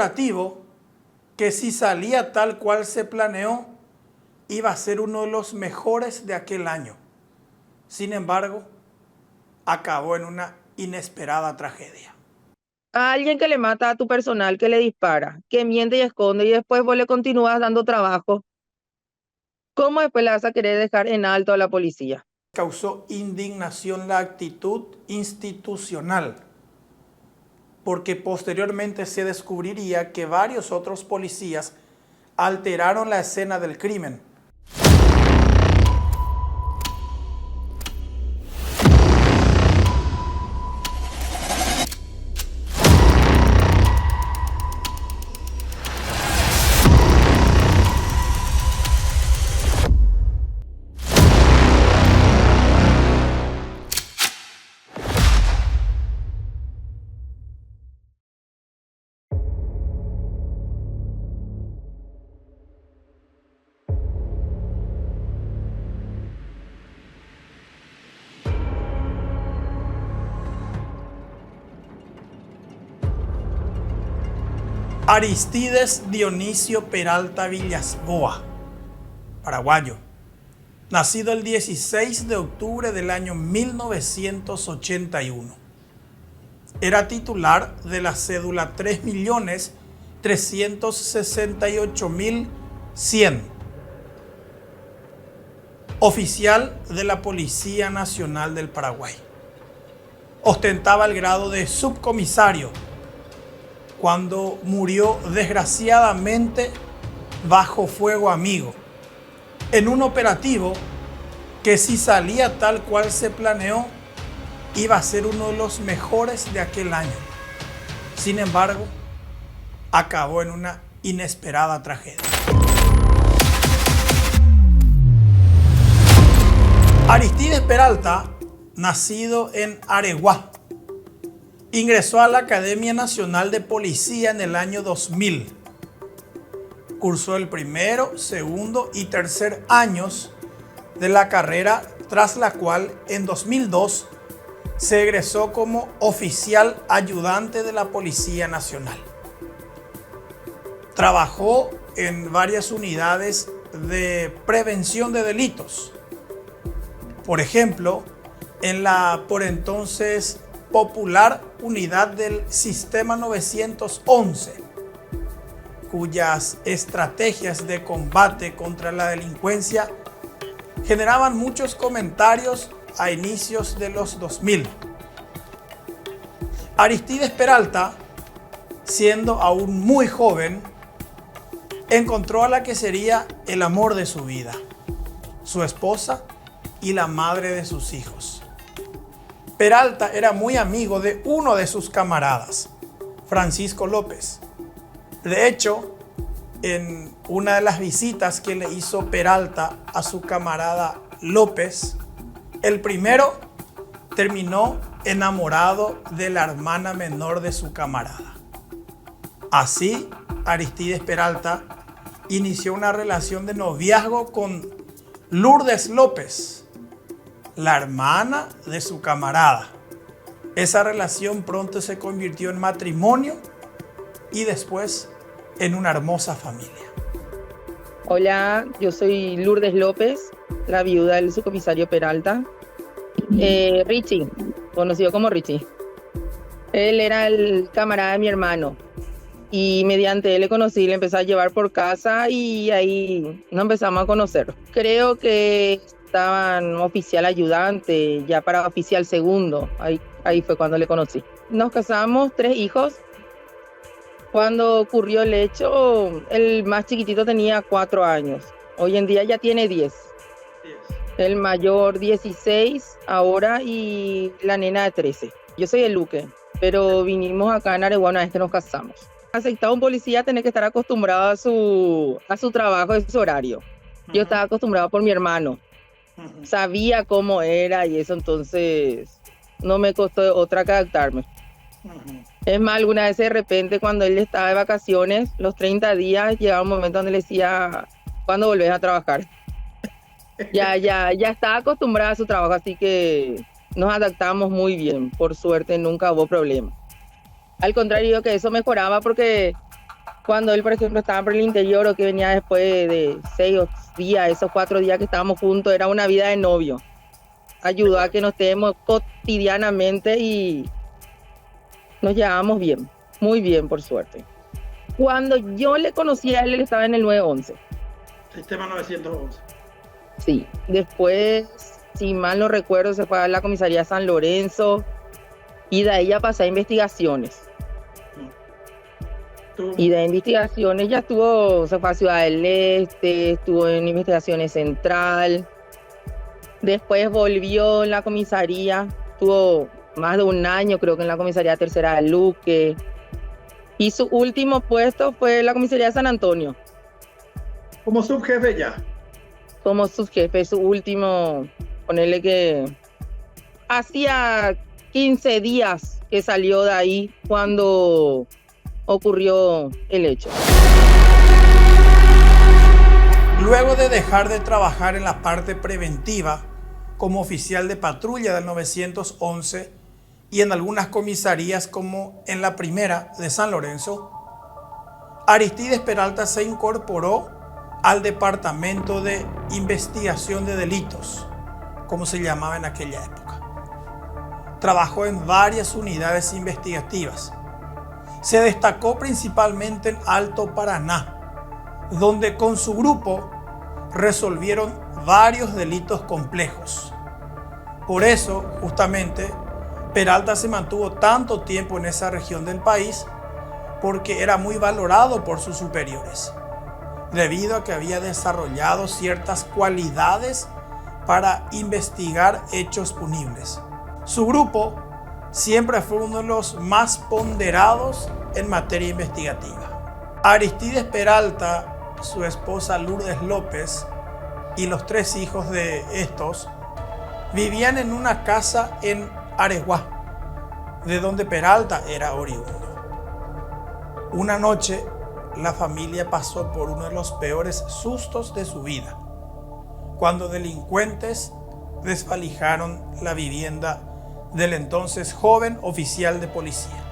operativo que, si salía tal cual se planeó, iba a ser uno de los mejores de aquel año. Sin embargo, acabó en una inesperada tragedia. A alguien que le mata a tu personal, que le dispara, que miente y esconde y después vos le continúas dando trabajo, ¿cómo después le vas a querer dejar en alto a la policía? Causó indignación la actitud institucional, porque posteriormente se descubriría que varios otros policías alteraron la escena del crimen. Aristides Dionisio Peralta Villasboa, paraguayo, nacido el 16 de octubre del año 1981. Era titular de la cédula 3.368.100. Oficial de la Policía Nacional del Paraguay. Ostentaba el grado de subcomisario cuando murió desgraciadamente bajo fuego amigo, en un operativo que, si salía tal cual se planeó, iba a ser uno de los mejores de aquel año. Sin embargo, acabó en una inesperada tragedia. Aristides Peralta, nacido en Areguá, ingresó a la Academia Nacional de Policía en el año 2000. Cursó el primero, segundo y tercer años de la carrera, tras la cual en 2002 se egresó como oficial ayudante de la Policía Nacional. Trabajó en varias unidades de prevención de delitos. Por ejemplo, en la por entonces popular unidad del Sistema 911, cuyas estrategias de combate contra la delincuencia generaban muchos comentarios a inicios de los 2000. Aristides Peralta, siendo aún muy joven, encontró a la que sería el amor de su vida, su esposa y la madre de sus hijos. Peralta era muy amigo de uno de sus camaradas, Francisco López. De hecho, en una de las visitas que le hizo Peralta a su camarada López, el primero terminó enamorado de la hermana menor de su camarada. Así, Aristides Peralta inició una relación de noviazgo con Lourdes López, la hermana de su camarada. Esa relación pronto se convirtió en matrimonio y después en una hermosa familia. Hola, yo soy Lourdes López, la viuda del subcomisario Peralta. Richie, conocido como Richie. Él era el camarada de mi hermano y mediante él le conocí, le empecé a llevar por casa y ahí nos empezamos a conocer. Creo que estaban oficial ayudante, ya para oficial segundo, ahí fue cuando le conocí. Nos casamos, 3 hijos. Cuando ocurrió el hecho, el más chiquitito tenía 4 años, hoy en día ya tiene 10. El mayor 16 ahora y la nena de 13. Yo soy el Luque, pero vinimos acá en Areguá una vez que nos casamos. Aceptado un policía tiene que estar acostumbrado a su trabajo, a su horario. Yo estaba acostumbrado por mi hermano. Sabía cómo era y eso, entonces no me costó otra que adaptarme. Es más, alguna vez de repente cuando él estaba de vacaciones, los 30 días, llegaba un momento donde le decía, ¿cuándo volvés a trabajar? Ya estaba acostumbrada a su trabajo, así que nos adaptamos muy bien. Por suerte nunca hubo problema. Al contrario, que eso mejoraba porque Cuando él, por ejemplo, estaba por el interior o que venía después de 6 días, esos 4 días que estábamos juntos, era una vida de novio. Ayudó a que nos estemos cotidianamente y nos llevábamos bien, muy bien, por suerte. Cuando yo le conocí a él, él estaba en el 911. Sistema 911. Sí, después, si mal no recuerdo, se fue a la comisaría San Lorenzo y de ahí ya pasé a investigaciones. Y de investigaciones ya estuvo, se fue a Ciudad del Este, estuvo en investigaciones central. Después volvió en la comisaría, estuvo más de un año creo que en la comisaría tercera de Luque. Y su último puesto fue en la comisaría de San Antonio. Como subjefe ya. Como subjefe, su último, ponerle que hacía 15 días que salió de ahí cuando ocurrió el hecho. Luego de dejar de trabajar en la parte preventiva como oficial de patrulla del 911 y en algunas comisarías como en la primera de San Lorenzo, Aristides Peralta se incorporó al Departamento de Investigación de Delitos, como se llamaba en aquella época. Trabajó en varias unidades investigativas. Se destacó principalmente en Alto Paraná, donde con su grupo resolvieron varios delitos complejos. Por eso, justamente, Peralta se mantuvo tanto tiempo en esa región del país porque era muy valorado por sus superiores, debido a que había desarrollado ciertas cualidades para investigar hechos punibles. Su grupo siempre fue uno de los más ponderados en materia investigativa. Aristides Peralta, su esposa Lourdes López y los 3 hijos de estos vivían en una casa en Areguá, de donde Peralta era oriundo. Una noche, la familia pasó por uno de los peores sustos de su vida, cuando delincuentes desvalijaron la vivienda del entonces joven oficial de policía.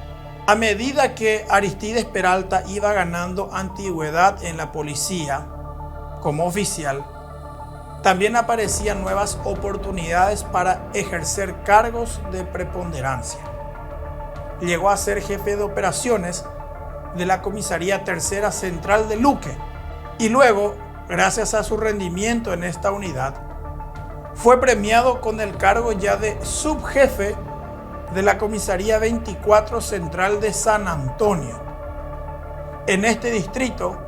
A medida que Aristides Peralta iba ganando antigüedad en la policía como oficial, también aparecían nuevas oportunidades para ejercer cargos de preponderancia. Llegó a ser jefe de operaciones de la Comisaría Tercera Central de Luque y luego, gracias a su rendimiento en esta unidad, fue premiado con el cargo ya de subjefe de la Comisaría 24 Central de San Antonio. En este distrito,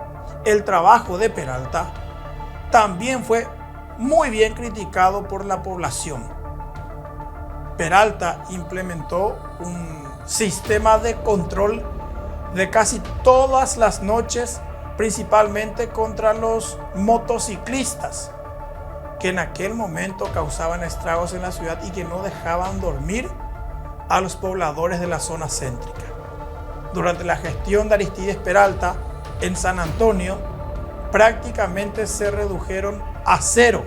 el trabajo de Peralta también fue muy bien criticado por la población. Peralta implementó un sistema de control de casi todas las noches, principalmente contra los motociclistas, que en aquel momento causaban estragos en la ciudad y que no dejaban dormir a los pobladores de la zona céntrica. Durante la gestión de Aristides Peralta en San Antonio, prácticamente se redujeron a 0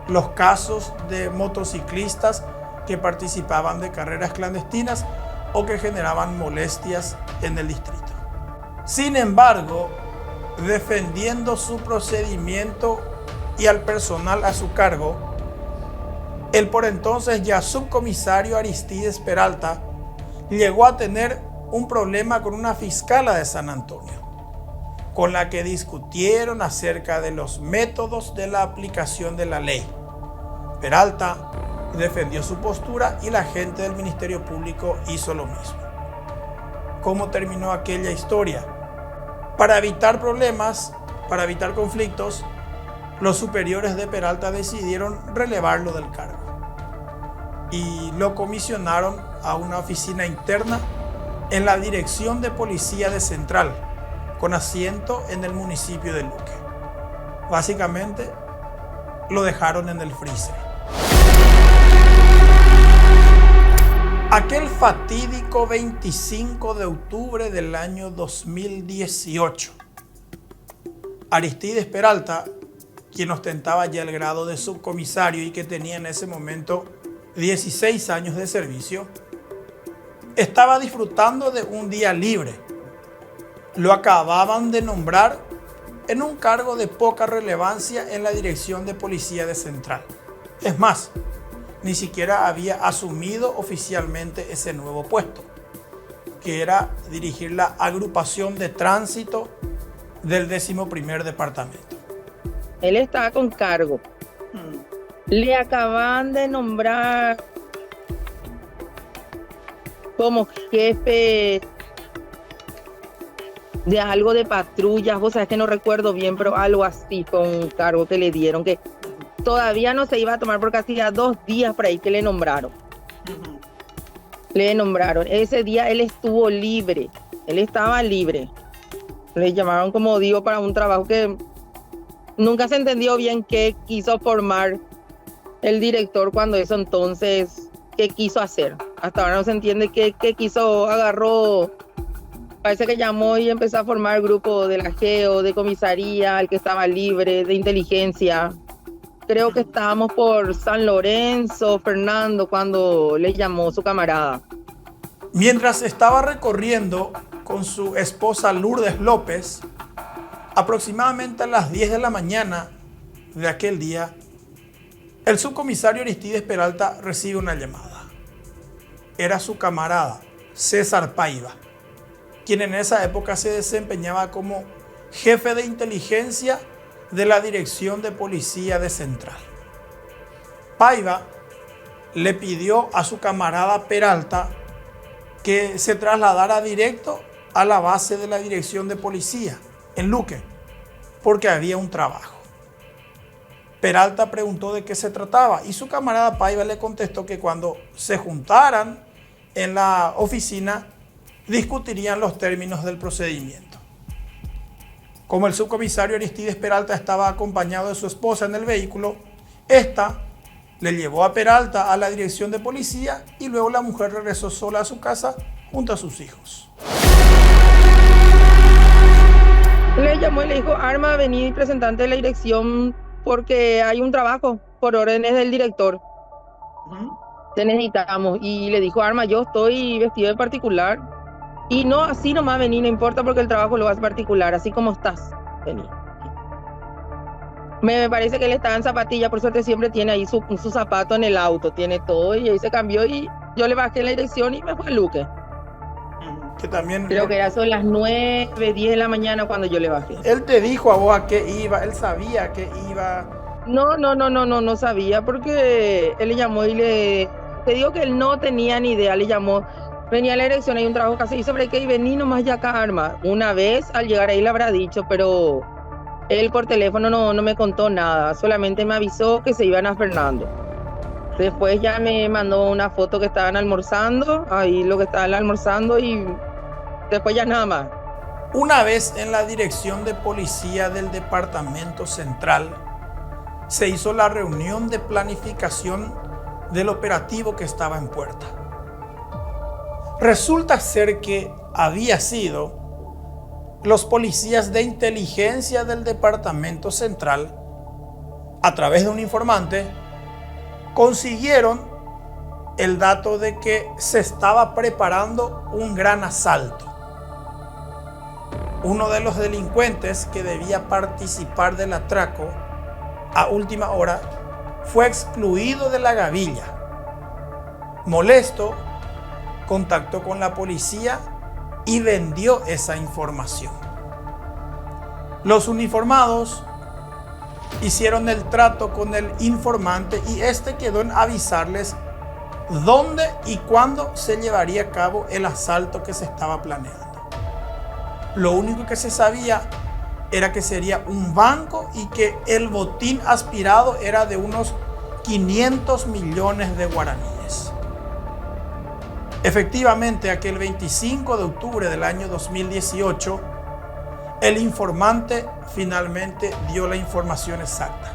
los casos de motociclistas que participaban de carreras clandestinas o que generaban molestias en el distrito. Sin embargo, defendiendo su procedimiento y al personal a su cargo, el por entonces ya subcomisario Aristides Peralta llegó a tener un problema con una fiscala de San Antonio, con la que discutieron acerca de los métodos de la aplicación de la ley. Peralta defendió su postura y la gente del Ministerio Público hizo lo mismo. ¿Cómo terminó aquella historia? Para evitar problemas, para evitar conflictos, los superiores de Peralta decidieron relevarlo del cargo y lo comisionaron a una oficina interna en la Dirección de Policía de Central, con asiento en el municipio de Luque. Básicamente, lo dejaron en el freezer. Aquel fatídico 25 de octubre del año 2018, Aristides Peralta, quien ostentaba ya el grado de subcomisario y que tenía en ese momento 16 años de servicio, estaba disfrutando de un día libre lo acababan de nombrar en un cargo de poca relevancia en la Dirección de Policía de Central. Es más, ni siquiera había asumido oficialmente ese nuevo puesto, que era dirigir la agrupación de tránsito del 11º departamento. Él estaba con cargo. Le acaban de nombrar como jefe de algo de patrullas, o sea, es que no recuerdo bien, pero algo así fue un cargo que le dieron, que todavía no se iba a tomar porque hacía 2 días por ahí que le nombraron. Le nombraron. Ese día él estuvo libre, él estaba libre. Le llamaron, como digo, para un trabajo que nunca se entendió bien qué quiso formar el director cuando eso entonces, qué quiso hacer. Hasta ahora no se entiende qué quiso, agarró, parece que llamó y empezó a formar grupo de la GEO, de comisaría, el que estaba libre, de inteligencia. Creo que estábamos por San Lorenzo, Fernando, cuando le llamó su camarada. Mientras estaba recorriendo con su esposa Lourdes López, aproximadamente a las 10 de la mañana de aquel día, el subcomisario Aristides Peralta recibe una llamada. Era su camarada, César Paiva, quien en esa época se desempeñaba como jefe de inteligencia de la Dirección de Policía de Central. Paiva le pidió a su camarada Peralta que se trasladara directo a la base de la Dirección de Policía en Luque, porque había un trabajo. Peralta preguntó de qué se trataba y su camarada Paiva le contestó que cuando se juntaran en la oficina discutirían los términos del procedimiento. Como el subcomisario Aristides Peralta estaba acompañado de su esposa en el vehículo, esta le llevó a Peralta a la dirección de policía y luego la mujer regresó sola a su casa junto a sus hijos. Le llamó y le dijo: Arma, vení presentante de la dirección porque hay un trabajo por órdenes del director. Te necesitamos. Y le dijo: Arma, yo estoy vestido de particular. Y no, así nomás vení, no importa porque el trabajo lo vas particular, así como estás, vení. Me parece que él estaba en zapatilla, por suerte siempre tiene ahí su zapato en el auto, tiene todo, y ahí se cambió y yo le bajé la dirección y me fui a Luque. Que también, creo que era sobre las 9, 10 de la mañana cuando yo le bajé. Él te dijo a vos a qué iba, él sabía a qué iba. No sabía porque él le llamó y te digo que él no tenía ni idea, le llamó. Venía a la dirección, hay un trabajo que hacer, y sobre qué, y vení nomás ya acá, Arma. Una vez al llegar ahí le habrá dicho, pero él por teléfono no me contó nada, solamente me avisó que se iban a Fernando. Después ya me mandó una foto que estaban almorzando, ahí lo que estaban almorzando, y después ya nada más. Una vez en la dirección de policía del departamento central, se hizo la reunión de planificación del operativo que estaba en puerta. Resulta ser que había sido los policías de inteligencia del departamento central, a través de un informante, consiguieron el dato de que se estaba preparando un gran asalto. Uno de los delincuentes que debía participar del atraco a última hora fue excluido de la gavilla. Molesto, contactó con la policía y vendió esa información. Los uniformados hicieron el trato con el informante y este quedó en avisarles dónde y cuándo se llevaría a cabo el asalto que se estaba planeando. Lo único que se sabía era que sería un banco y que el botín aspirado era de unos 500 millones de guaraníes. Efectivamente, aquel 25 de octubre del año 2018, el informante finalmente dio la información exacta.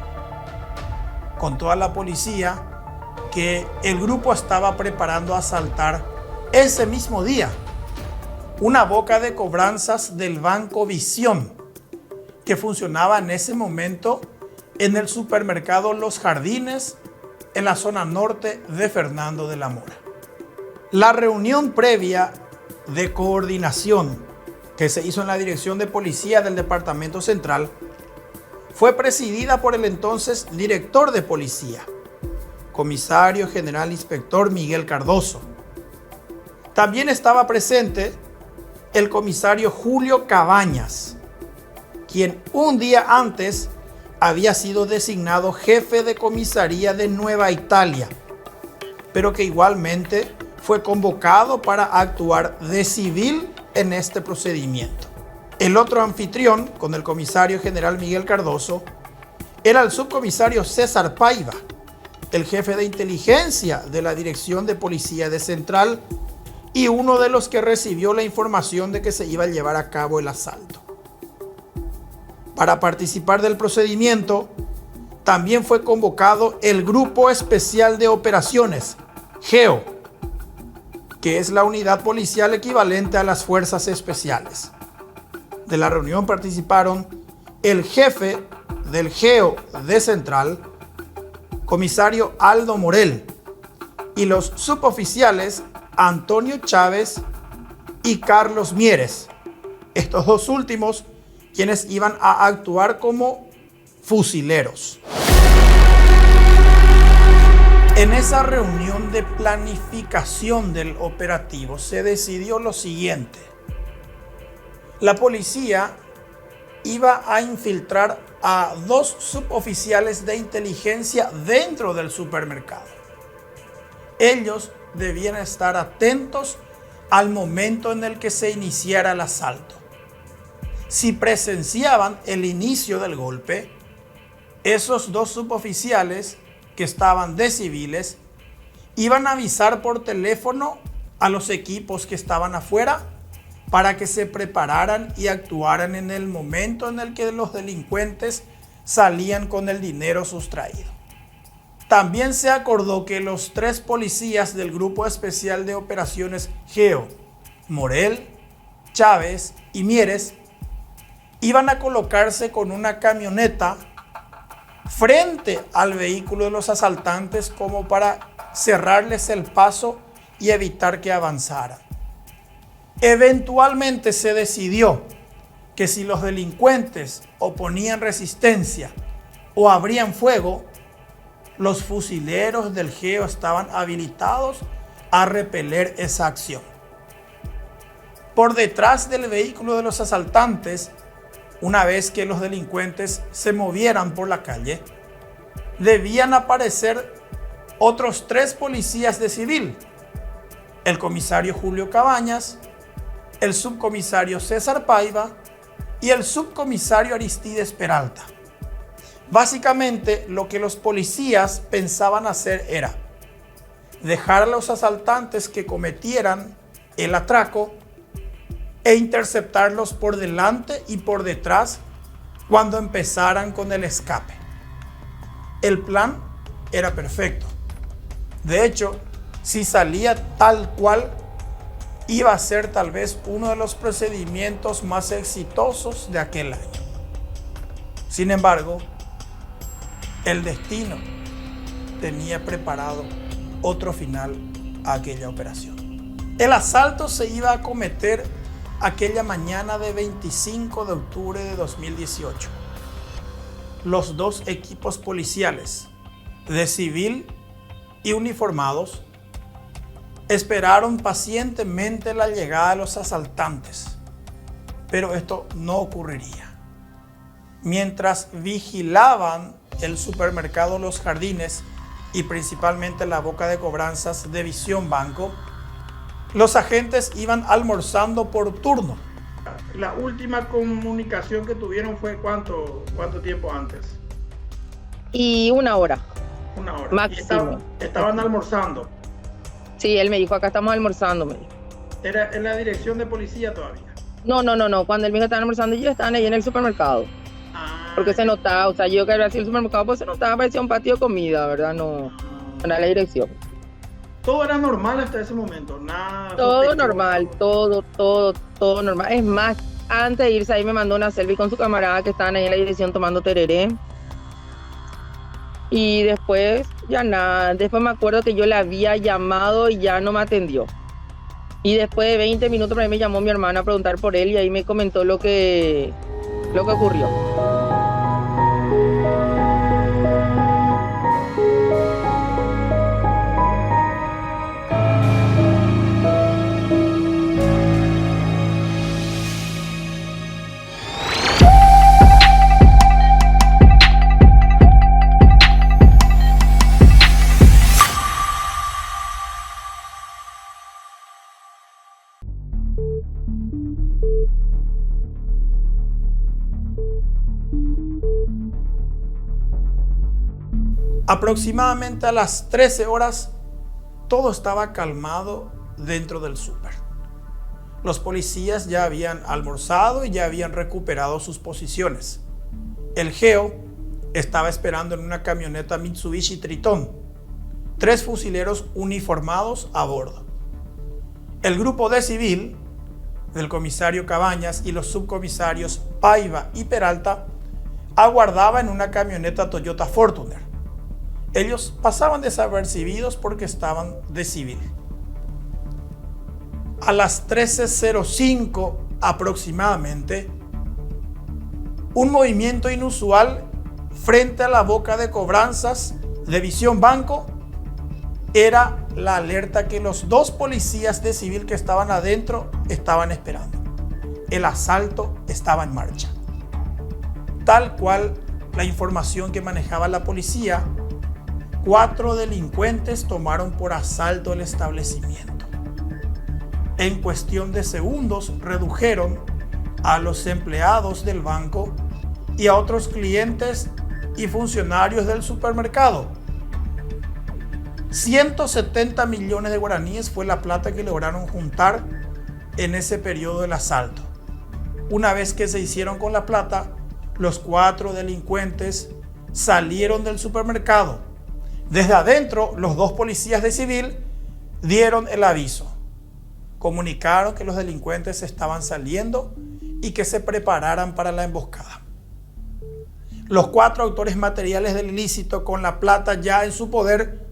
Contó a la policía que el grupo estaba preparando asaltar ese mismo día una boca de cobranzas del Banco Visión, que funcionaba en ese momento en el supermercado Los Jardines, en la zona norte de Fernando de la Mora. La reunión previa de coordinación que se hizo en la Dirección de Policía del Departamento Central, fue presidida por el entonces director de policía, comisario general inspector Miguel Cardoso. También estaba presente el comisario Julio Cabañas, quien un día antes había sido designado jefe de comisaría de Nueva Italia, pero que igualmente fue convocado para actuar de civil en este procedimiento. El otro anfitrión, con el comisario general Miguel Cardoso, era el subcomisario César Paiva, el jefe de inteligencia de la Dirección de Policía de Central y uno de los que recibió la información de que se iba a llevar a cabo el asalto. Para participar del procedimiento, también fue convocado el Grupo Especial de Operaciones, GEO, que es la unidad policial equivalente a las Fuerzas Especiales. De la reunión participaron el jefe del GEO de Central, comisario Aldo Morel, y los suboficiales Antonio Chávez y Carlos Mieres, estos dos últimos quienes iban a actuar como fusileros. En esa reunión de planificación del operativo se decidió lo siguiente. La policía iba a infiltrar a 2 suboficiales de inteligencia dentro del supermercado. Ellos debían estar atentos al momento en el que se iniciara el asalto. Si presenciaban el inicio del golpe, esos 2 suboficiales que estaban de civiles iban a avisar por teléfono a los equipos que estaban afuera para que se prepararan y actuaran en el momento en el que los delincuentes salían con el dinero sustraído. También se acordó que los 3 policías del Grupo Especial de Operaciones GEO, Morel, Chávez y Mieres, iban a colocarse con una camioneta frente al vehículo de los asaltantes como para cerrarles el paso y evitar que avanzaran. Eventualmente se decidió que si los delincuentes oponían resistencia o abrían fuego, los fusileros del GEO estaban habilitados a repeler esa acción. Por detrás del vehículo de los asaltantes, una vez que los delincuentes se movieran por la calle, debían aparecer otros 3 policías de civil: el comisario Julio Cabañas, el subcomisario César Paiva y el subcomisario Aristides Peralta. Básicamente, lo que los policías pensaban hacer era dejar a los asaltantes que cometieran el atraco e interceptarlos por delante y por detrás cuando empezaran con el escape. El plan era perfecto. De hecho, si salía tal cual, iba a ser tal vez uno de los procedimientos más exitosos de aquel año. Sin embargo, el destino tenía preparado otro final a aquella operación. El asalto se iba a cometer aquella mañana de 25 de octubre de 2018. Los 2 equipos policiales, de civil y uniformados, esperaron pacientemente la llegada de los asaltantes, pero esto no ocurriría. Mientras vigilaban el supermercado Los Jardines y principalmente la boca de cobranzas de Visión Banco, los agentes iban almorzando por turno. La última comunicación que tuvieron fue ¿cuánto tiempo antes? Y 1 hora. 1 hora. Máximo. Estaban almorzando. Sí, él me dijo, acá estamos almorzando, me dijo. ¿Era en la dirección de policía todavía? No. Cuando él me dijo que estaban almorzando, ellos estaban ahí en el supermercado. Porque se notaba, o sea, yo que había sido el supermercado, pues se notaba, parecía un patio de comida, ¿verdad? No era la dirección. Todo era normal hasta ese momento, nada. Todo normal, todo normal. Es más, antes de irse ahí me mandó una selfie con su camarada que estaban ahí en la dirección tomando tereré. Y después ya nada, después me acuerdo que yo le había llamado y ya no me atendió. Y después de 20 minutos por ahí me llamó mi hermana a preguntar por él y ahí me comentó lo que ocurrió. Aproximadamente a las 13 horas, todo estaba calmado dentro del súper. Los policías ya habían almorzado y ya habían recuperado sus posiciones. El geo estaba esperando en una camioneta Mitsubishi Triton, 3 fusileros uniformados a bordo. El grupo de civil del comisario Cabañas y los subcomisarios Paiva y Peralta aguardaba en una camioneta Toyota Fortuner. Ellos pasaban desapercibidos porque estaban de civil. A las 13:05 aproximadamente, un movimiento inusual frente a la boca de cobranzas de Visión Banco era la alerta que los 2 policías de civil que estaban adentro estaban esperando. El asalto estaba en marcha. Tal cual la información que manejaba la policía, 4 delincuentes tomaron por asalto el establecimiento. En cuestión de segundos redujeron a los empleados del banco y a otros clientes y funcionarios del supermercado. 170 millones de guaraníes fue la plata que lograron juntar en ese periodo del asalto. Una vez que se hicieron con la plata, los 4 delincuentes salieron del supermercado. Desde adentro, los 2 policías de civil dieron el aviso. Comunicaron que los delincuentes estaban saliendo y que se prepararan para la emboscada. Los 4 autores materiales del ilícito, con la plata ya en su poder,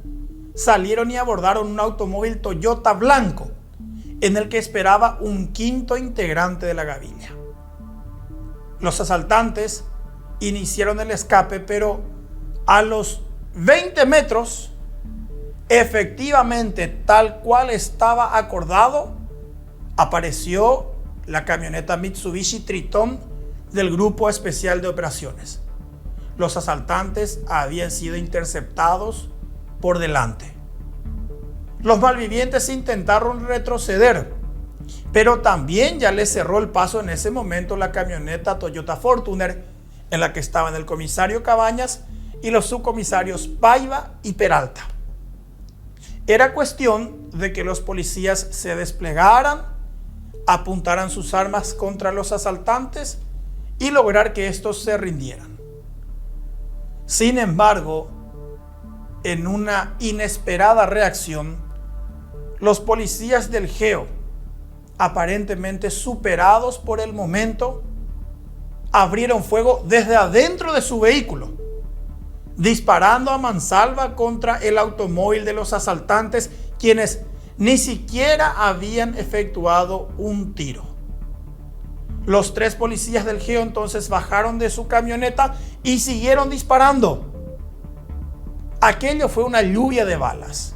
salieron y abordaron un automóvil Toyota blanco en el que esperaba un 5.º integrante de la gavilla. Los asaltantes iniciaron el escape, pero a los 20 metros, efectivamente, tal cual estaba acordado, apareció la camioneta Mitsubishi Triton del Grupo Especial de Operaciones. Los asaltantes habían sido interceptados por delante. Los malvivientes intentaron retroceder, pero también ya les cerró el paso en ese momento la camioneta Toyota Fortuner en la que estaban el comisario Cabañas y los subcomisarios Paiva y Peralta. Era cuestión de que los policías se desplegaran, apuntaran sus armas contra los asaltantes y lograr que estos se rindieran. Sin embargo, en una inesperada reacción, los policías del GEO, aparentemente superados por el momento, abrieron fuego desde adentro de su vehículo, disparando a mansalva contra el automóvil de los asaltantes, quienes ni siquiera habían efectuado un tiro. Los 3 policías del GEO entonces bajaron de su camioneta y siguieron disparando. Aquello fue una lluvia de balas.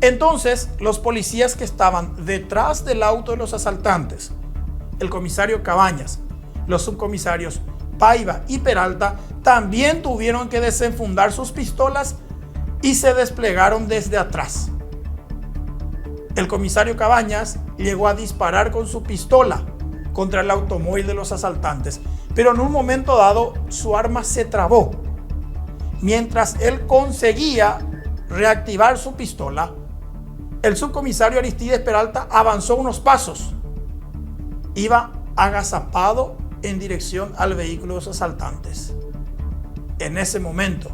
Entonces, los policías que estaban detrás del auto de los asaltantes, el comisario Cabañas, los subcomisarios Paiva y Peralta, también tuvieron que desenfundar sus pistolas y se desplegaron desde atrás. El comisario Cabañas llegó a disparar con su pistola contra el automóvil de los asaltantes, pero en un momento dado su arma se trabó. Mientras él conseguía reactivar su pistola, el subcomisario Aristides Peralta avanzó unos pasos. Iba agazapado en dirección al vehículo de los asaltantes. En ese momento,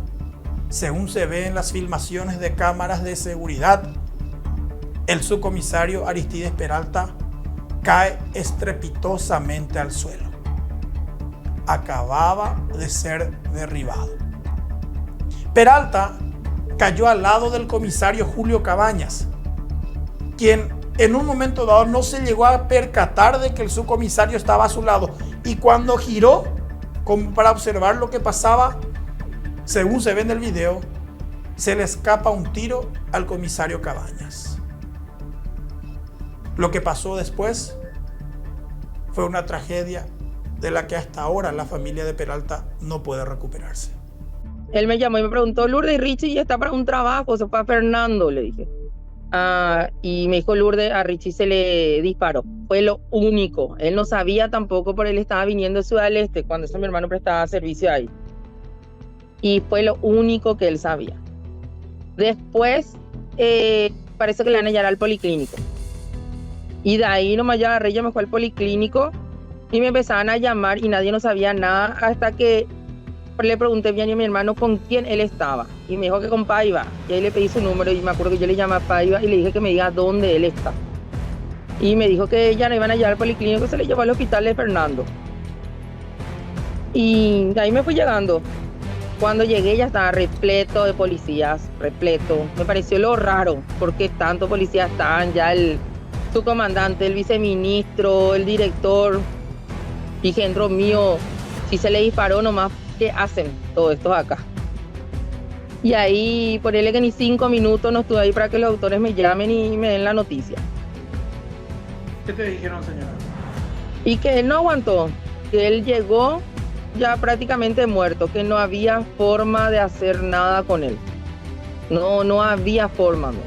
según se ve en las filmaciones de cámaras de seguridad, el subcomisario Aristides Peralta cae estrepitosamente al suelo. Acababa de ser derribado. Peralta cayó al lado del comisario Julio Cabañas, quien en un momento dado no se llegó a percatar de que el subcomisario estaba a su lado. Y cuando giró como para observar lo que pasaba, según se ve en el video, se le escapa un tiro al comisario Cabañas. Lo que pasó después fue una tragedia de la que hasta ahora la familia de Peralta no puede recuperarse. Él me llamó y me preguntó, Lourdes, Richie ya está para un trabajo, se fue a Fernando, le dije. Y me dijo Lourdes, a Richie se le disparó. Fue lo único. Él no sabía tampoco, pero él estaba viniendo de Ciudad del Este cuando mi hermano prestaba servicio ahí. Y fue lo único que él sabía. Después, parece que le van a llevar al policlínico. Y de ahí nomás ya agarré, ya me fue al policlínico y me empezaban a llamar y nadie no sabía nada hasta que le pregunté bien a mi hermano con quién él estaba. Y me dijo que con Paiva. Y ahí le pedí su número y me acuerdo que yo le llamé a Paiva y le dije que me diga dónde él está. Y me dijo que ya no iban a llevar al policlínico, se le llevó al hospital de Fernando. Y de ahí me fui llegando. Cuando llegué ya estaba repleto de policías, repleto. Me pareció lo raro, porque tantos policías estaban, ya su comandante, el viceministro, el director. Dije, dentro mío, si se le disparó nomás, ¿qué hacen todos estos acá? Y ahí, ponele que ni 5 minutos no estuve ahí para que los autores me llamen y me den la noticia. ¿Qué te dijeron, señora? Y que él no aguantó, que él llegó ya prácticamente muerto, que no había forma de hacer nada con él. No había forma, ¿no?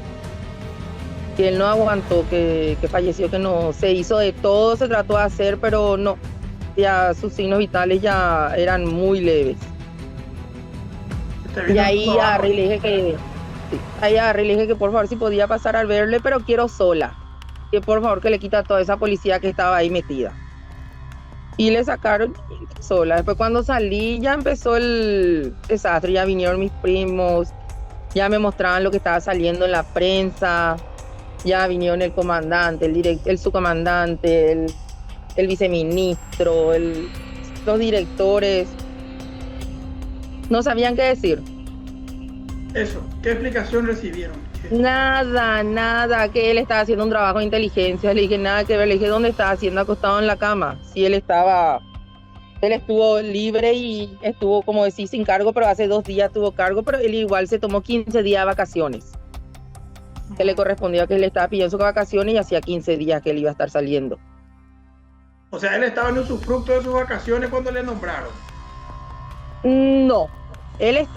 Que él no aguantó, que falleció, que no, se hizo de todo, se trató de hacer, pero no, ya sus signos vitales ya eran muy leves. Y ahí agarré y le dije que, sí, ahí agarré y le dije que por favor si podía pasar al verle, pero quiero sola, que por favor que le quita toda esa policía que estaba ahí metida. Y le sacaron sola. Después cuando salí ya empezó el desastre, ya vinieron mis primos, ya me mostraban lo que estaba saliendo en la prensa. Ya vinieron el comandante, el subcomandante, el viceministro, los directores. No sabían qué decir. Eso, ¿qué explicación recibieron? Nada, que él estaba haciendo un trabajo de inteligencia. Le dije, nada que ver. Le dije, ¿dónde estaba haciendo acostado en la cama? Si él estuvo libre y estuvo, como decís, sin cargo, pero hace 2 días tuvo cargo, pero él igual se tomó 15 días de vacaciones. Que le correspondía, que él estaba pidiendo sus vacaciones y hacía 15 días que él iba a estar saliendo. O sea, él estaba en usufructo de sus vacaciones cuando le nombraron. No, él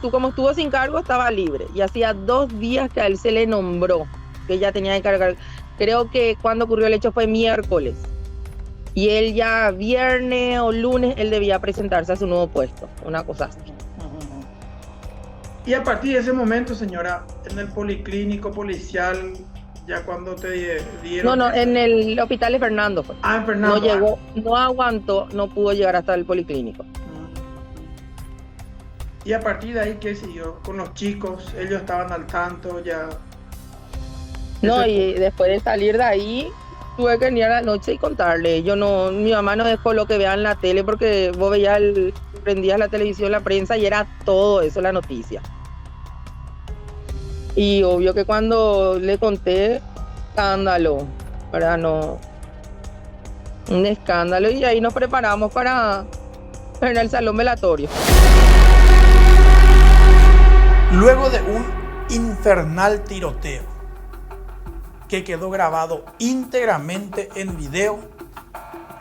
como estuvo sin cargo, estaba libre. Y hacía 2 días que a él se le nombró, que ya tenía que cargar. Creo que cuando ocurrió el hecho fue miércoles. Y él ya viernes o lunes, él debía presentarse a su nuevo puesto. Una cosa así. Y a partir de ese momento, señora, en el policlínico policial, ya cuando te dieron... No, en el hospital de Fernando fue. En Fernando. No llegó, no aguantó, no pudo llegar hasta el policlínico. Y a partir de ahí, ¿qué siguió? Con los chicos, ellos estaban al tanto ya... No, y después de salir de ahí, tuve que venir a la noche y contarle. Mi mamá no dejó lo que vean en la tele porque vos prendías la televisión, la prensa y era todo eso la noticia. Y obvio que cuando le conté, escándalo, ¿verdad? No, un escándalo, y ahí nos preparamos para el salón velatorio. Luego de un infernal tiroteo que quedó grabado íntegramente en video,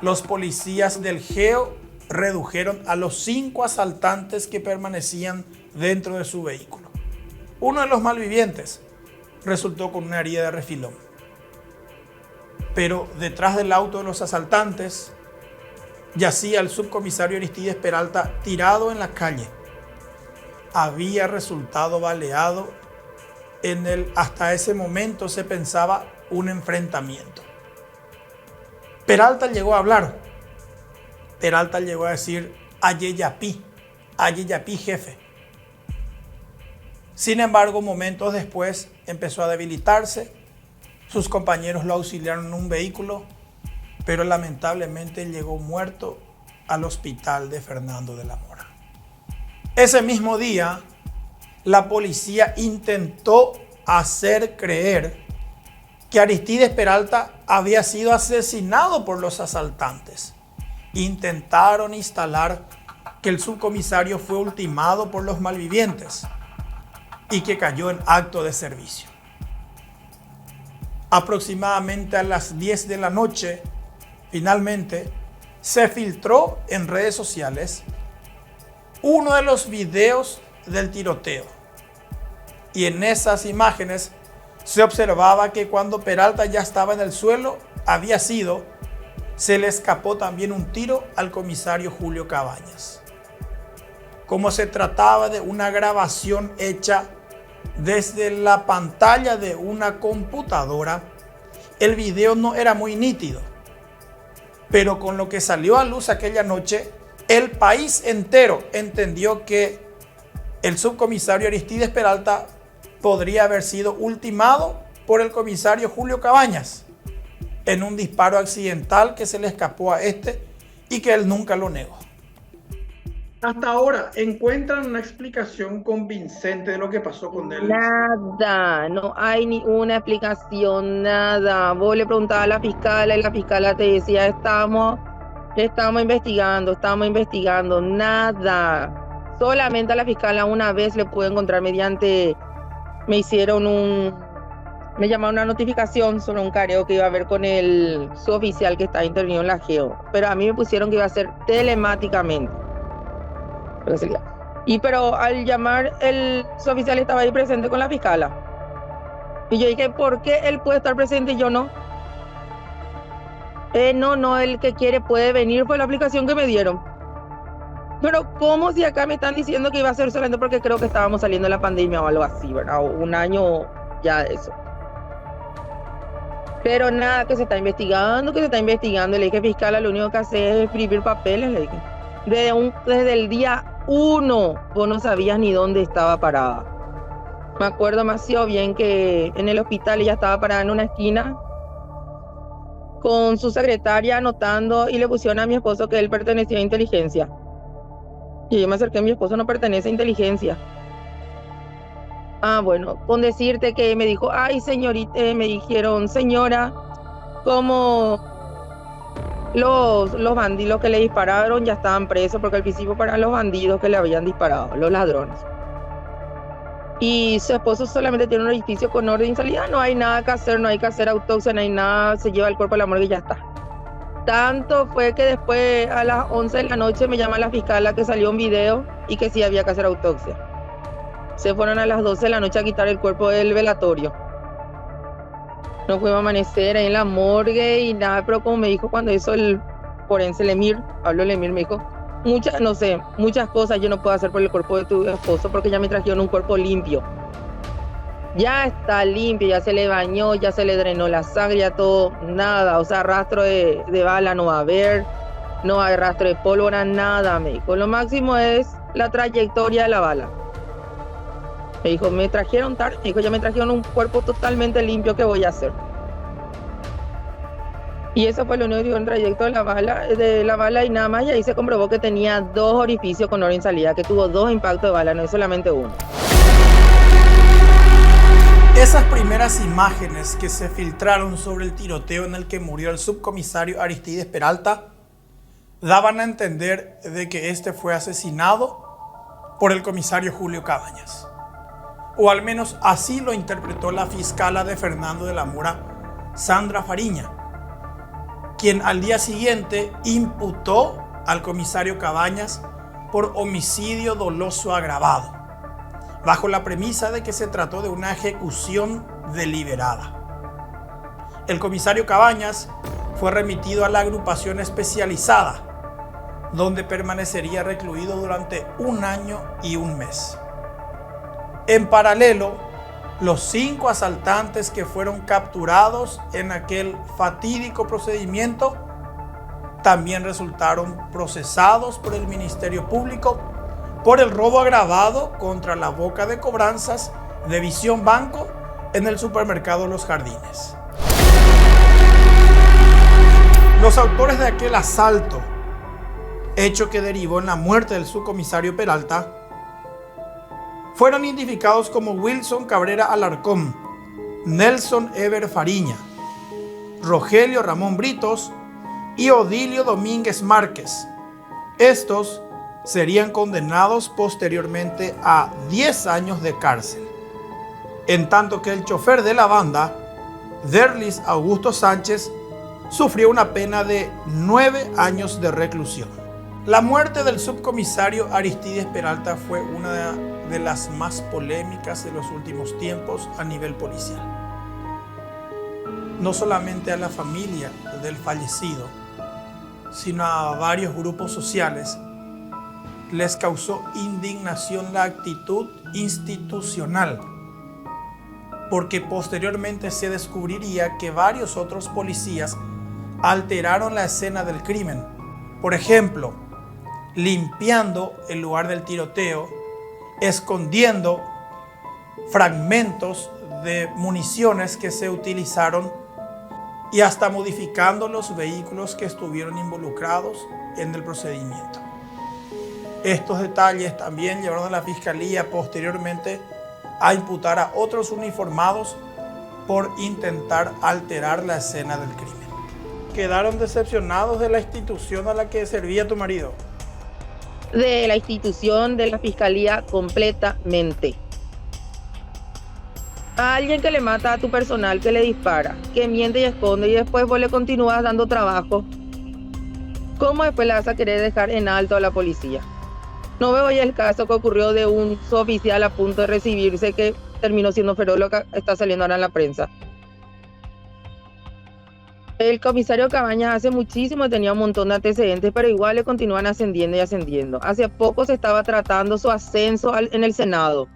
los policías del GEO redujeron a los 5 asaltantes que permanecían dentro de su vehículo. Uno de los malvivientes resultó con una herida de refilón. Pero detrás del auto de los asaltantes yacía el subcomisario Aristides Peralta tirado en la calle. Había resultado baleado hasta ese momento se pensaba un enfrentamiento. Peralta llegó a hablar. Peralta llegó a decir Ayeyapi jefe. Sin embargo, momentos después empezó a debilitarse. Sus compañeros lo auxiliaron en un vehículo, pero lamentablemente llegó muerto al hospital de Fernando de la Mora. Ese mismo día, la policía intentó hacer creer que Aristides Peralta había sido asesinado por los asaltantes. Intentaron instalar que el subcomisario fue ultimado por los malvivientes y que cayó en acto de servicio. Aproximadamente a las 10 de la noche, finalmente, se filtró en redes sociales uno de los videos del tiroteo. Y en esas imágenes se observaba que cuando Peralta ya estaba en el suelo, se le escapó también un tiro al comisario Julio Cabañas. Como se trataba de una grabación hecha desde la pantalla de una computadora, el video no era muy nítido. Pero con lo que salió a luz aquella noche, el país entero entendió que el subcomisario Aristides Peralta podría haber sido ultimado por el comisario Julio Cabañas en un disparo accidental que se le escapó a este y que él nunca lo negó. Hasta ahora, ¿encuentran una explicación convincente de lo que pasó con él? Nada, no hay ni una explicación, nada. Vos le preguntabas a la fiscala y la fiscala te decía, estamos investigando, nada. Solamente a la fiscala una vez le pude encontrar me llamaron una notificación sobre un careo que iba a ver con el suboficial que estaba intervenido en la GEO. Pero a mí me pusieron que iba a ser telemáticamente. Pero al llamar, el suboficial estaba ahí presente con la fiscala. Y yo dije, ¿por qué él puede estar presente y yo no? No, el que quiere puede venir, fue la aplicación que me dieron. Pero ¿cómo si acá me están diciendo que iba a ser solamente porque creo que estábamos saliendo de la pandemia o algo así, ¿verdad? Un año ya de eso. Pero nada, que se está investigando. Y le dije, fiscala, lo único que hace es escribir papeles, le dije. Desde el día 1 vos no sabías ni dónde estaba parada. Me acuerdo demasiado bien que en el hospital ella estaba parada en una esquina con su secretaria anotando y le pusieron a mi esposo que él pertenecía a inteligencia. Y yo me acerqué, mi esposo no pertenece a inteligencia. Bueno, con decirte que me dijo, ay señorita, me dijeron, señora, como los bandidos que le dispararon ya estaban presos, porque al principio eran los bandidos que le habían disparado, los ladrones. Y su esposo solamente tiene un edificio con orden y salida, no hay nada que hacer, no hay que hacer autopsia, no hay nada, se lleva el cuerpo a la morgue y ya está. Tanto fue que después a las 11 de la noche me llama la fiscala que salió un video y que sí había que hacer autopsia. Se fueron a las 12 de la noche a quitar el cuerpo del velatorio. No fuimos a amanecer ahí en la morgue y nada, pero como me dijo cuando hizo el forense Pablo Lemir, me dijo, muchas cosas yo no puedo hacer por el cuerpo de tu esposo porque ya me trajeron un cuerpo limpio. Ya está limpio, ya se le bañó, ya se le drenó la sangre, ya todo, nada, o sea, rastro de bala no va a haber, no hay rastro de pólvora, nada, me dijo. Lo máximo es la trayectoria de la bala. Me dijo, me trajeron tarde, me dijo, ya me trajeron un cuerpo totalmente limpio, ¿qué voy a hacer? Y eso fue lo único que dio en trayecto de la bala y nada más, y ahí se comprobó que tenía 2 orificios con orden en salida, que tuvo 2 impactos de bala, no es solamente uno. Esas primeras imágenes que se filtraron sobre el tiroteo en el que murió el subcomisario Aristides Peralta daban a entender de que este fue asesinado por el comisario Julio Cabañas. O al menos así lo interpretó la fiscala de Fernando de la Mora, Sandra Fariña, quien al día siguiente imputó al comisario Cabañas por homicidio doloso agravado, bajo la premisa de que se trató de una ejecución deliberada. El comisario Cabañas fue remitido a la agrupación especializada, donde permanecería recluido durante 1 año y 1 mes. En paralelo, los 5 asaltantes que fueron capturados en aquel fatídico procedimiento también resultaron procesados por el Ministerio Público por el robo agravado contra la boca de cobranzas de Visión Banco en el supermercado Los Jardines. Los autores de aquel asalto, hecho que derivó en la muerte del subcomisario Peralta, fueron identificados como Wilson Cabrera Alarcón, Nelson Eber Fariña, Rogelio Ramón Britos y Odilio Domínguez Márquez. Estos serían condenados posteriormente a 10 años de cárcel, en tanto que el chofer de la banda, Derlis Augusto Sánchez, sufrió una pena de 9 años de reclusión. La muerte del subcomisario Aristides Peralta fue una de las más polémicas de los últimos tiempos a nivel policial. No solamente a la familia del fallecido, sino a varios grupos sociales les causó indignación la actitud institucional, porque posteriormente se descubriría que varios otros policías alteraron la escena del crimen. Por ejemplo, limpiando el lugar del tiroteo, escondiendo fragmentos de municiones que se utilizaron y hasta modificando los vehículos que estuvieron involucrados en el procedimiento. Estos detalles también llevaron a la Fiscalía posteriormente a imputar a otros uniformados por intentar alterar la escena del crimen. ¿Quedaron decepcionados de la institución a la que servía tu marido? De la institución de la Fiscalía completamente. A alguien que le mata a tu personal, que le dispara, que miente y esconde y después vos le continúas dando trabajo, ¿cómo después le vas a querer dejar en alto a la policía? No veo ya el caso que ocurrió de un suboficial a punto de recibirse que terminó siendo feroz, lo que está saliendo ahora en la prensa. El comisario Cabañas hace muchísimo tenía un montón de antecedentes, pero igual le continúan ascendiendo y ascendiendo. Hace poco se estaba tratando su ascenso en el Senado.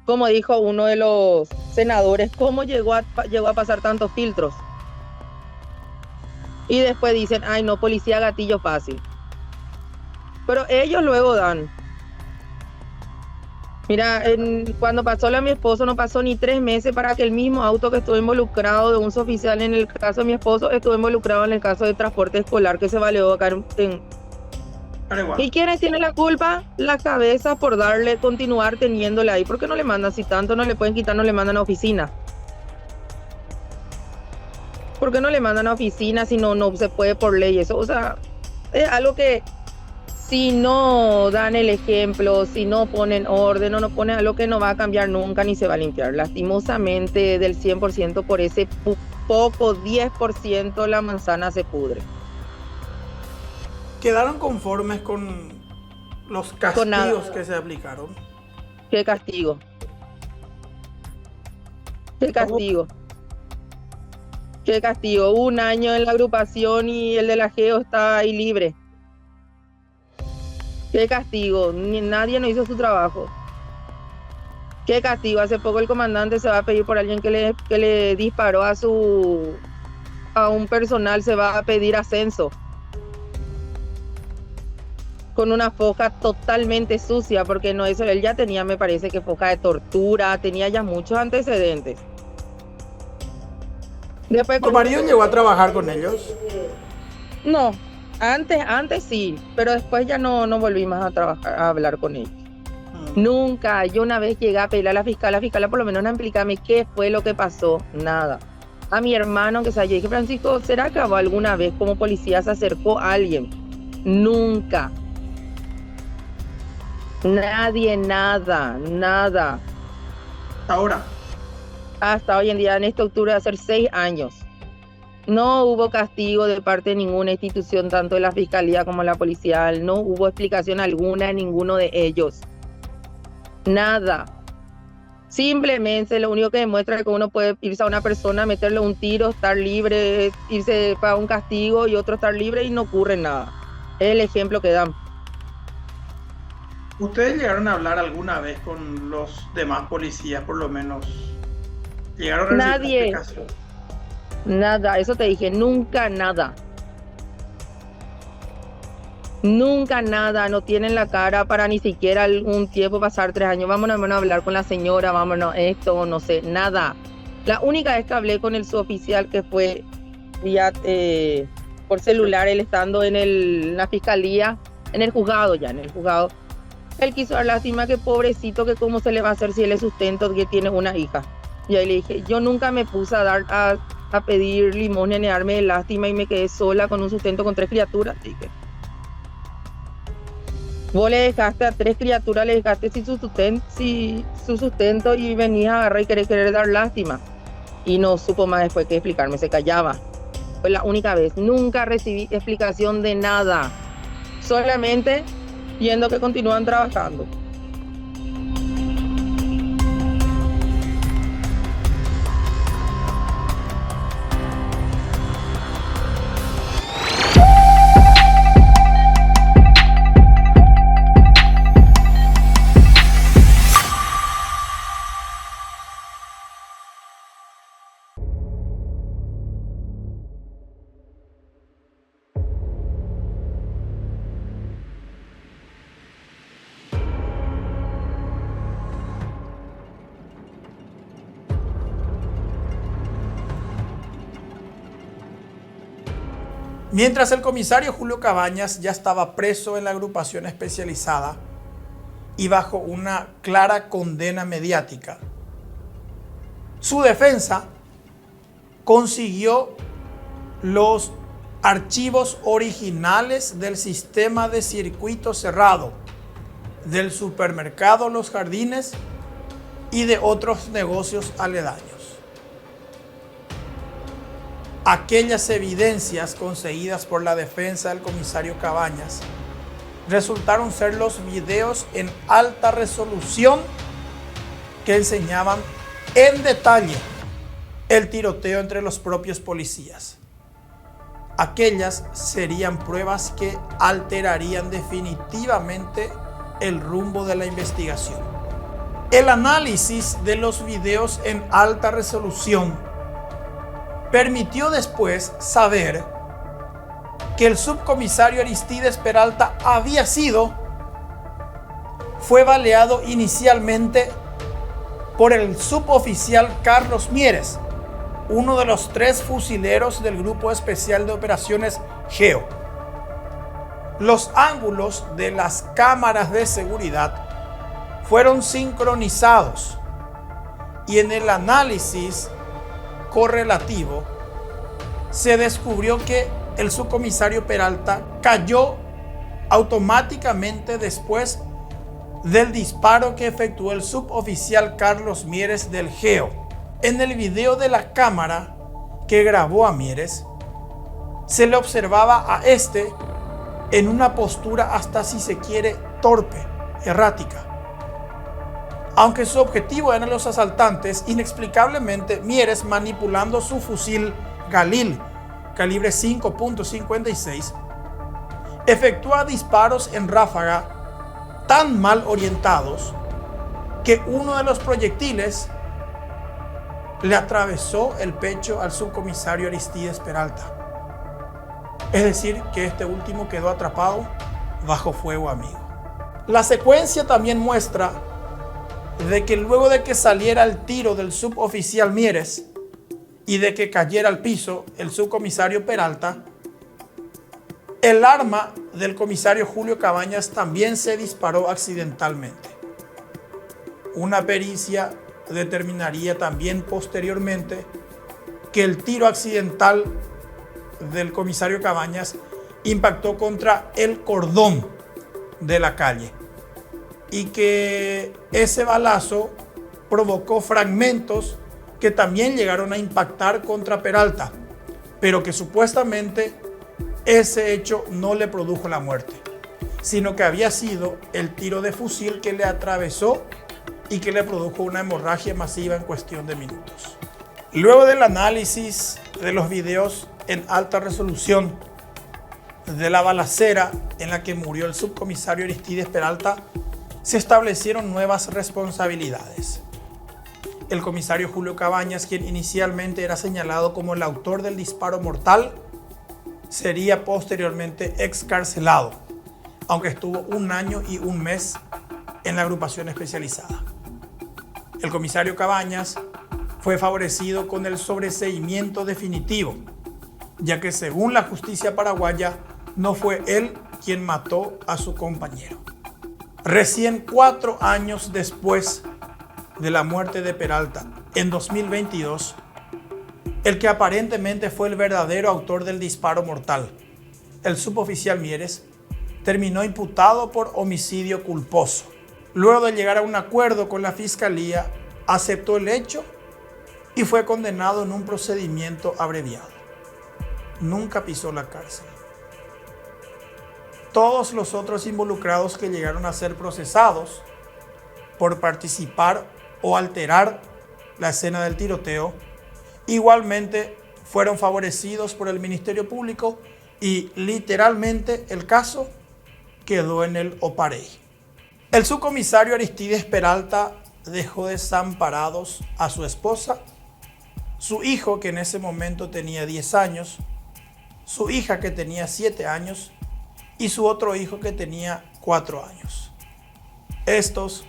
Como dijo uno de los senadores, ¿cómo llegó a pasar tantos filtros? Y después dicen, ay no, policía gatillo fácil. Pero ellos luego dan. Mira, cuando pasó a mi esposo no pasó ni 3 meses para que el mismo auto que estuvo involucrado de un suboficial en el caso de mi esposo estuvo involucrado en el caso de transporte escolar que se valió acá en... ¿Y quiénes tienen la culpa? La cabeza por continuar teniéndole ahí. ¿Por qué no le mandan? Si tanto no le pueden quitar, no le mandan a oficina. ¿Por qué no le mandan a oficina si no se puede por ley eso? O sea, es algo que si no dan el ejemplo, si no ponen orden o no ponen algo que no va a cambiar nunca ni se va a limpiar. Lastimosamente del 100% por ese poco 10% la manzana se pudre. ¿Quedaron conformes con los castigos que se aplicaron? ¿Qué castigo? ¿Qué castigo? ¿Qué castigo? 1 año en la agrupación y el de la GEO está ahí libre. ¿Qué castigo? Nadie no hizo su trabajo. ¿Qué castigo? Hace poco el comandante se va a pedir por alguien que le disparó a un personal, se va a pedir ascenso. Con una foja totalmente sucia, porque no eso, él ya tenía, me parece que foja de tortura, tenía ya muchos antecedentes. Después, ¿Tu marido llegó a trabajar con ellos? No, antes sí, pero después ya no volví más a trabajar, a hablar con ellos. Nunca. Yo una vez llegué a pedirle a la fiscal por lo menos no explicarme qué fue lo que pasó, nada. A mi hermano, que yo dije, Francisco, ¿será que alguna vez como policía se acercó a alguien? Nunca. Nadie, nada. Ahora. Hasta hoy en día, en este octubre va a ser 6 años. No hubo castigo de parte de ninguna institución, tanto de la fiscalía como la policía. No hubo explicación alguna en ninguno de ellos. Nada. Simplemente lo único que demuestra es que uno puede irse a una persona, meterle un tiro, estar libre, irse para un castigo y otro estar libre y no ocurre nada. Es el ejemplo que dan. ¿Ustedes llegaron a hablar alguna vez con los demás policías, por lo menos? ¿Llegaron a recibir explicación? Nada, eso te dije, nunca nada. Nunca nada, no tienen la cara para ni siquiera algún tiempo pasar 3 años. Vámonos a hablar con la señora, vámonos esto, no sé, nada. La única vez que hablé con el suboficial que fue vía por celular, él estando en la fiscalía, en el juzgado, él quiso dar lástima, que pobrecito, que cómo se le va a hacer si él es sustento, que tiene una hija. Y ahí le dije, yo nunca me puse a a pedir limosna ni darme lástima y me quedé sola con un sustento con 3 criaturas. Dije, vos le dejaste a 3 criaturas, le dejaste sin su sustento y venís a agarrar y querer dar lástima. Y no supo más después que explicarme, se callaba. Fue la única vez, nunca recibí explicación de nada, solamente viendo que continúan trabajando. Mientras el comisario Julio Cabañas ya estaba preso en la agrupación especializada y bajo una clara condena mediática, su defensa consiguió los archivos originales del sistema de circuito cerrado del supermercado Los Jardines y de otros negocios aledaños. Aquellas evidencias conseguidas por la defensa del comisario Cabañas resultaron ser los videos en alta resolución que enseñaban en detalle el tiroteo entre los propios policías. Aquellas serían pruebas que alterarían definitivamente el rumbo de la investigación. El análisis de los videos en alta resolución permitió después saber que el subcomisario Aristides Peralta fue baleado inicialmente por el suboficial Carlos Mieres, uno de los 3 fusileros del Grupo Especial de Operaciones GEO. Los ángulos de las cámaras de seguridad fueron sincronizados y en el análisis correlativo se descubrió que el subcomisario Peralta cayó automáticamente después del disparo que efectuó el suboficial Carlos Mieres del GEO. En el video de la cámara que grabó a Mieres, se le observaba a este en una postura hasta, si se quiere, torpe, errática. Aunque su objetivo eran los asaltantes, inexplicablemente Mieres, manipulando su fusil Galil calibre 5.56, efectúa disparos en ráfaga tan mal orientados que uno de los proyectiles le atravesó el pecho al subcomisario Aristides Peralta. Es decir, que este último quedó atrapado bajo fuego amigo. La secuencia también muestra de que luego de que saliera el tiro del suboficial Mieres y de que cayera al piso el subcomisario Peralta, el arma del comisario Julio Cabañas también se disparó accidentalmente. Una pericia determinaría también posteriormente que el tiro accidental del comisario Cabañas impactó contra el cordón de la calle y que ese balazo provocó fragmentos que también llegaron a impactar contra Peralta, pero que supuestamente ese hecho no le produjo la muerte, sino que había sido el tiro de fusil que le atravesó y que le produjo una hemorragia masiva en cuestión de minutos. Luego del análisis de los videos en alta resolución de la balacera en la que murió el subcomisario Aristides Peralta, se establecieron nuevas responsabilidades. El comisario Julio Cabañas, quien inicialmente era señalado como el autor del disparo mortal, sería posteriormente excarcelado, aunque estuvo 1 año y 1 mes en la agrupación especializada. El comisario Cabañas fue favorecido con el sobreseimiento definitivo, ya que según la justicia paraguaya no fue él quien mató a su compañero. Recién 4 años después de la muerte de Peralta, en 2022, el que aparentemente fue el verdadero autor del disparo mortal, el suboficial Mieres, terminó imputado por homicidio culposo. Luego de llegar a un acuerdo con la fiscalía, aceptó el hecho y fue condenado en un procedimiento abreviado. Nunca pisó la cárcel. Todos los otros involucrados que llegaron a ser procesados por participar o alterar la escena del tiroteo, igualmente fueron favorecidos por el Ministerio Público y literalmente el caso quedó en el OPAREI. El subcomisario Aristides Peralta dejó desamparados a su esposa, su hijo que en ese momento tenía 10 años, su hija que tenía 7 años y su otro hijo que tenía 4 años. Estos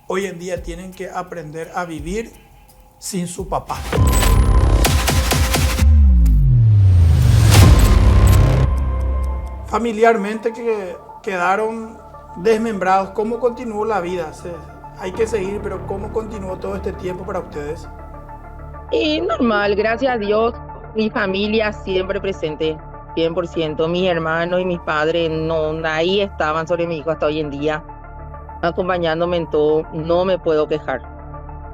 hoy en día tienen que aprender a vivir sin su papá. Familiarmente que quedaron desmembrados, ¿cómo continuó la vida? Hay que seguir, pero ¿cómo continuó todo este tiempo para ustedes? Y normal, gracias a Dios, mi familia siempre presente, 100%. Mis hermanos y mis padres no, ahí estaban sobre mi hijo hasta hoy en día, acompañándome en todo, no me puedo quejar.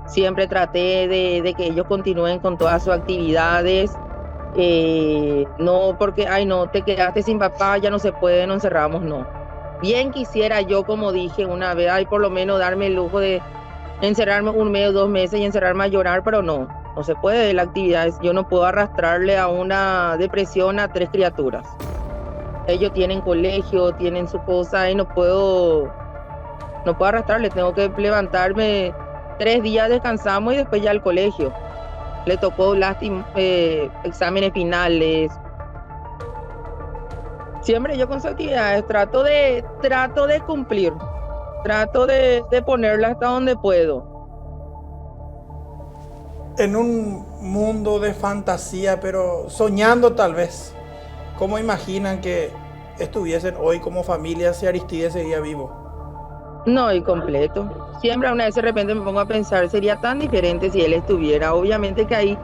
Siempre traté de que ellos continúen con todas sus actividades, no porque, ay no, te quedaste sin papá, ya no se puede, nos encerramos, no. Bien quisiera yo, como dije una vez, ay, por lo menos darme el lujo de encerrarme 1 mes o 2 meses y encerrarme a llorar, pero no se puede. La actividad yo no puedo arrastrarle a una depresión a 3 criaturas. Ellos tienen colegio, tienen su cosa y no puedo arrastrarle, tengo que levantarme 3 días, descansamos y después ya al colegio. Le tocó exámenes finales. Siempre yo con sus actividades trato de cumplir, trato de ponerla hasta donde puedo. En un mundo de fantasía, pero soñando tal vez, ¿cómo imaginan que estuviesen hoy como familia si Aristides seguía vivo? No, y completo. Siempre una vez de repente me pongo a pensar, sería tan diferente si él estuviera. Obviamente que ahí,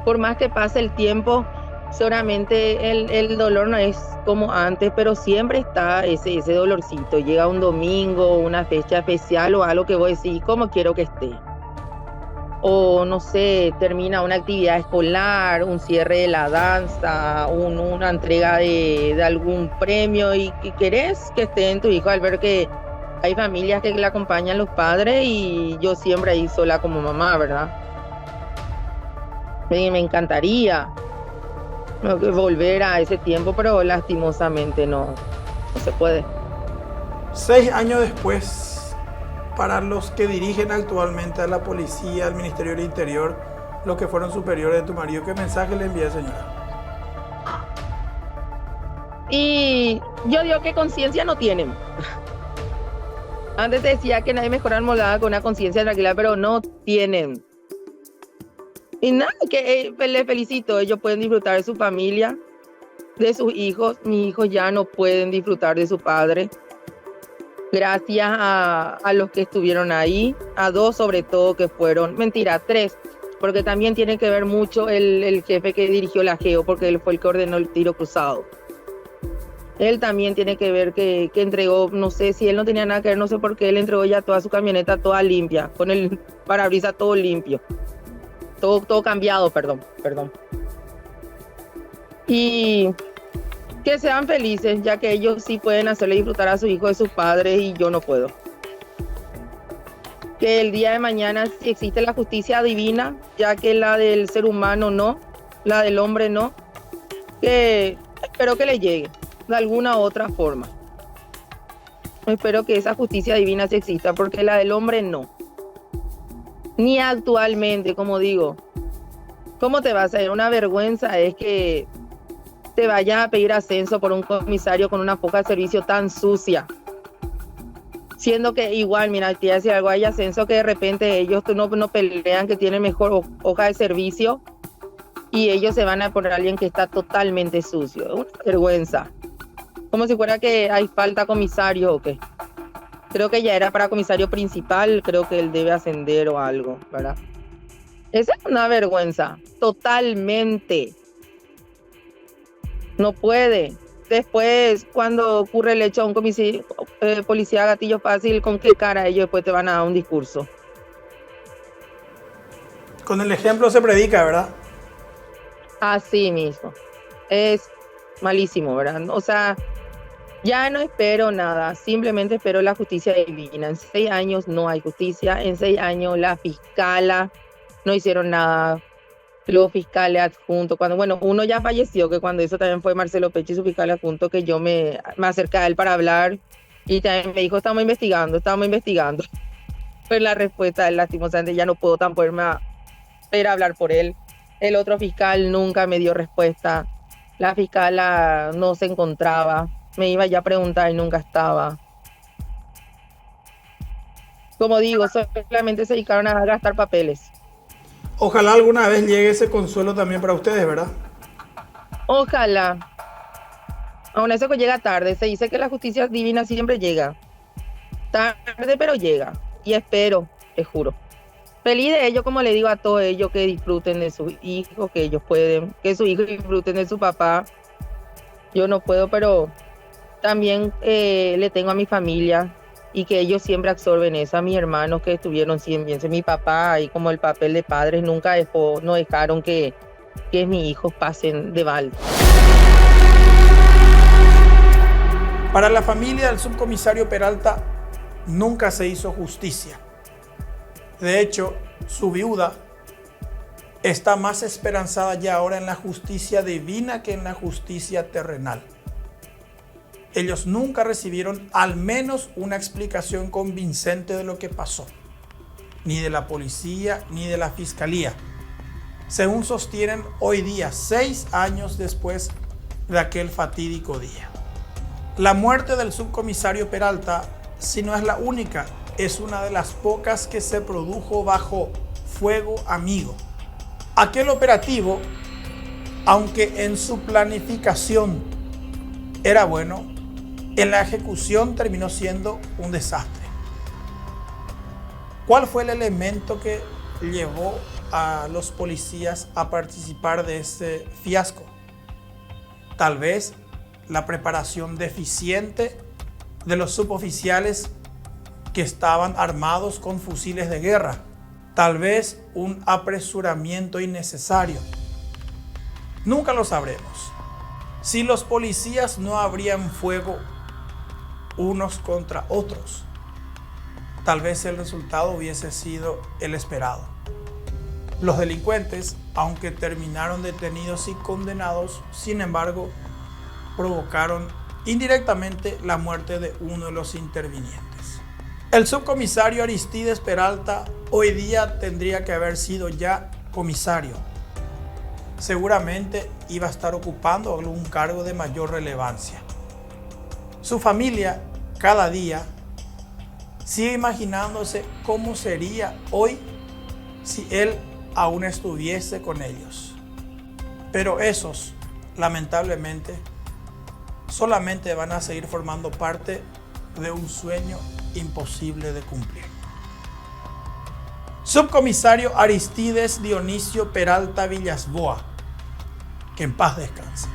por más que pase el tiempo, solamente el dolor no es como antes, pero siempre está ese dolorcito. Llega un domingo, una fecha especial o algo que vos decís, ¿cómo quiero que esté? O no sé, termina una actividad escolar, un cierre de la danza, una entrega de algún premio y querés que esté en tu hijo al ver que hay familias que le acompañan los padres y yo siempre ahí sola como mamá, ¿verdad? Me encantaría volver a ese tiempo, pero lastimosamente no se puede. 6 años después, para los que dirigen actualmente a la policía, al Ministerio del Interior, los que fueron superiores de tu marido, ¿qué mensaje le envía, señora? Y yo digo que conciencia no tienen. Antes decía que nadie mejora moldada con una conciencia tranquila, pero no tienen. Y nada, que les felicito, ellos pueden disfrutar de su familia, de sus hijos. Mis hijos ya no pueden disfrutar de su padre. Gracias a los que estuvieron ahí, a 2 sobre todo que fueron, mentira, 3, porque también tiene que ver mucho el jefe que dirigió la GEO, porque él fue el que ordenó el tiro cruzado. Él también tiene que ver que entregó, no sé si él no tenía nada que ver, no sé por qué él entregó ya toda su camioneta toda limpia, con el parabrisas todo limpio. Todo cambiado, perdón. Y que sean felices, ya que ellos sí pueden hacerle disfrutar a su hijo de sus padres y yo no puedo. Que el día de mañana, si existe la justicia divina, ya que la del ser humano no, la del hombre no, que espero que le llegue de alguna u otra forma. Espero que esa justicia divina sí exista, porque la del hombre no. Ni actualmente, como digo. ¿Cómo te vas a ir? Una vergüenza es que te vayas a pedir ascenso por un comisario con una hoja de servicio tan sucia. Siendo que igual, mira, te voy a decir algo, hay ascenso que de repente ellos no pelean que tienen mejor hoja de servicio y ellos se van a poner a alguien que está totalmente sucio. Es una vergüenza. Como si fuera que hay falta comisario o qué. Creo que ya era para comisario principal, creo que él debe ascender o algo, ¿verdad? Esa es una vergüenza, totalmente. No puede. Después, cuando ocurre el hecho a un policía gatillo fácil, ¿con qué cara ellos después te van a dar un discurso? Con el ejemplo se predica, ¿verdad? Así mismo. Es malísimo, ¿verdad? O sea, ya no espero nada, simplemente espero la justicia divina. En 6 años no hay justicia, en 6 años la fiscala no hicieron nada, los fiscales adjuntos, cuando, bueno, uno ya falleció, que cuando eso también fue Marcelo Pecci, su fiscal adjunto, que yo me acerqué a él para hablar y también me dijo, estamos investigando. Pues la respuesta, lastimosamente, ya no puedo tampoco irme a ir a hablar por él. El otro fiscal nunca me dio respuesta. La fiscala no se encontraba. Me iba ya a preguntar y nunca estaba. Como digo, solamente se dedicaron a gastar papeles. Ojalá alguna vez llegue ese consuelo también para ustedes, ¿verdad? Ojalá. Aún eso que llega tarde. Se dice que la justicia divina siempre llega. Tarde, pero llega. Y espero, te juro. Feliz de ellos, como le digo a todos ellos, que disfruten de sus hijos, que ellos pueden, que sus hijos disfruten de su papá. Yo no puedo, pero también le tengo a mi familia y que ellos siempre absorben eso, a mis hermanos que estuvieron siempre, mi papá y como el papel de padres nunca no dejaron que mis hijos pasen de balde. Para la familia del subcomisario Peralta nunca se hizo justicia. De hecho, su viuda está más esperanzada ya ahora en la justicia divina que en la justicia terrenal. Ellos nunca recibieron al menos una explicación convincente de lo que pasó, ni de la policía ni de la fiscalía, según sostienen hoy día, 6 años después de aquel fatídico día. La muerte del subcomisario Peralta, si no es la única, es una de las pocas que se produjo bajo fuego amigo. Aquel operativo, aunque en su planificación era bueno, en la ejecución terminó siendo un desastre. ¿Cuál fue el elemento que llevó a los policías a participar de ese fiasco? Tal vez la preparación deficiente de los suboficiales que estaban armados con fusiles de guerra. Tal vez un apresuramiento innecesario. Nunca lo sabremos. Si los policías no abrían fuego unos contra otros, tal vez el resultado hubiese sido el esperado. Los delincuentes, aunque terminaron detenidos y condenados, sin embargo, provocaron indirectamente la muerte de uno de los intervinientes. El subcomisario Aristides Peralta hoy día tendría que haber sido ya comisario. Seguramente iba a estar ocupando algún cargo de mayor relevancia. Su familia cada día sigue imaginándose cómo sería hoy si él aún estuviese con ellos. Pero esos, lamentablemente, solamente van a seguir formando parte de un sueño imposible de cumplir. Subcomisario Aristides Dionisio Peralta Villasboa, que en paz descanse.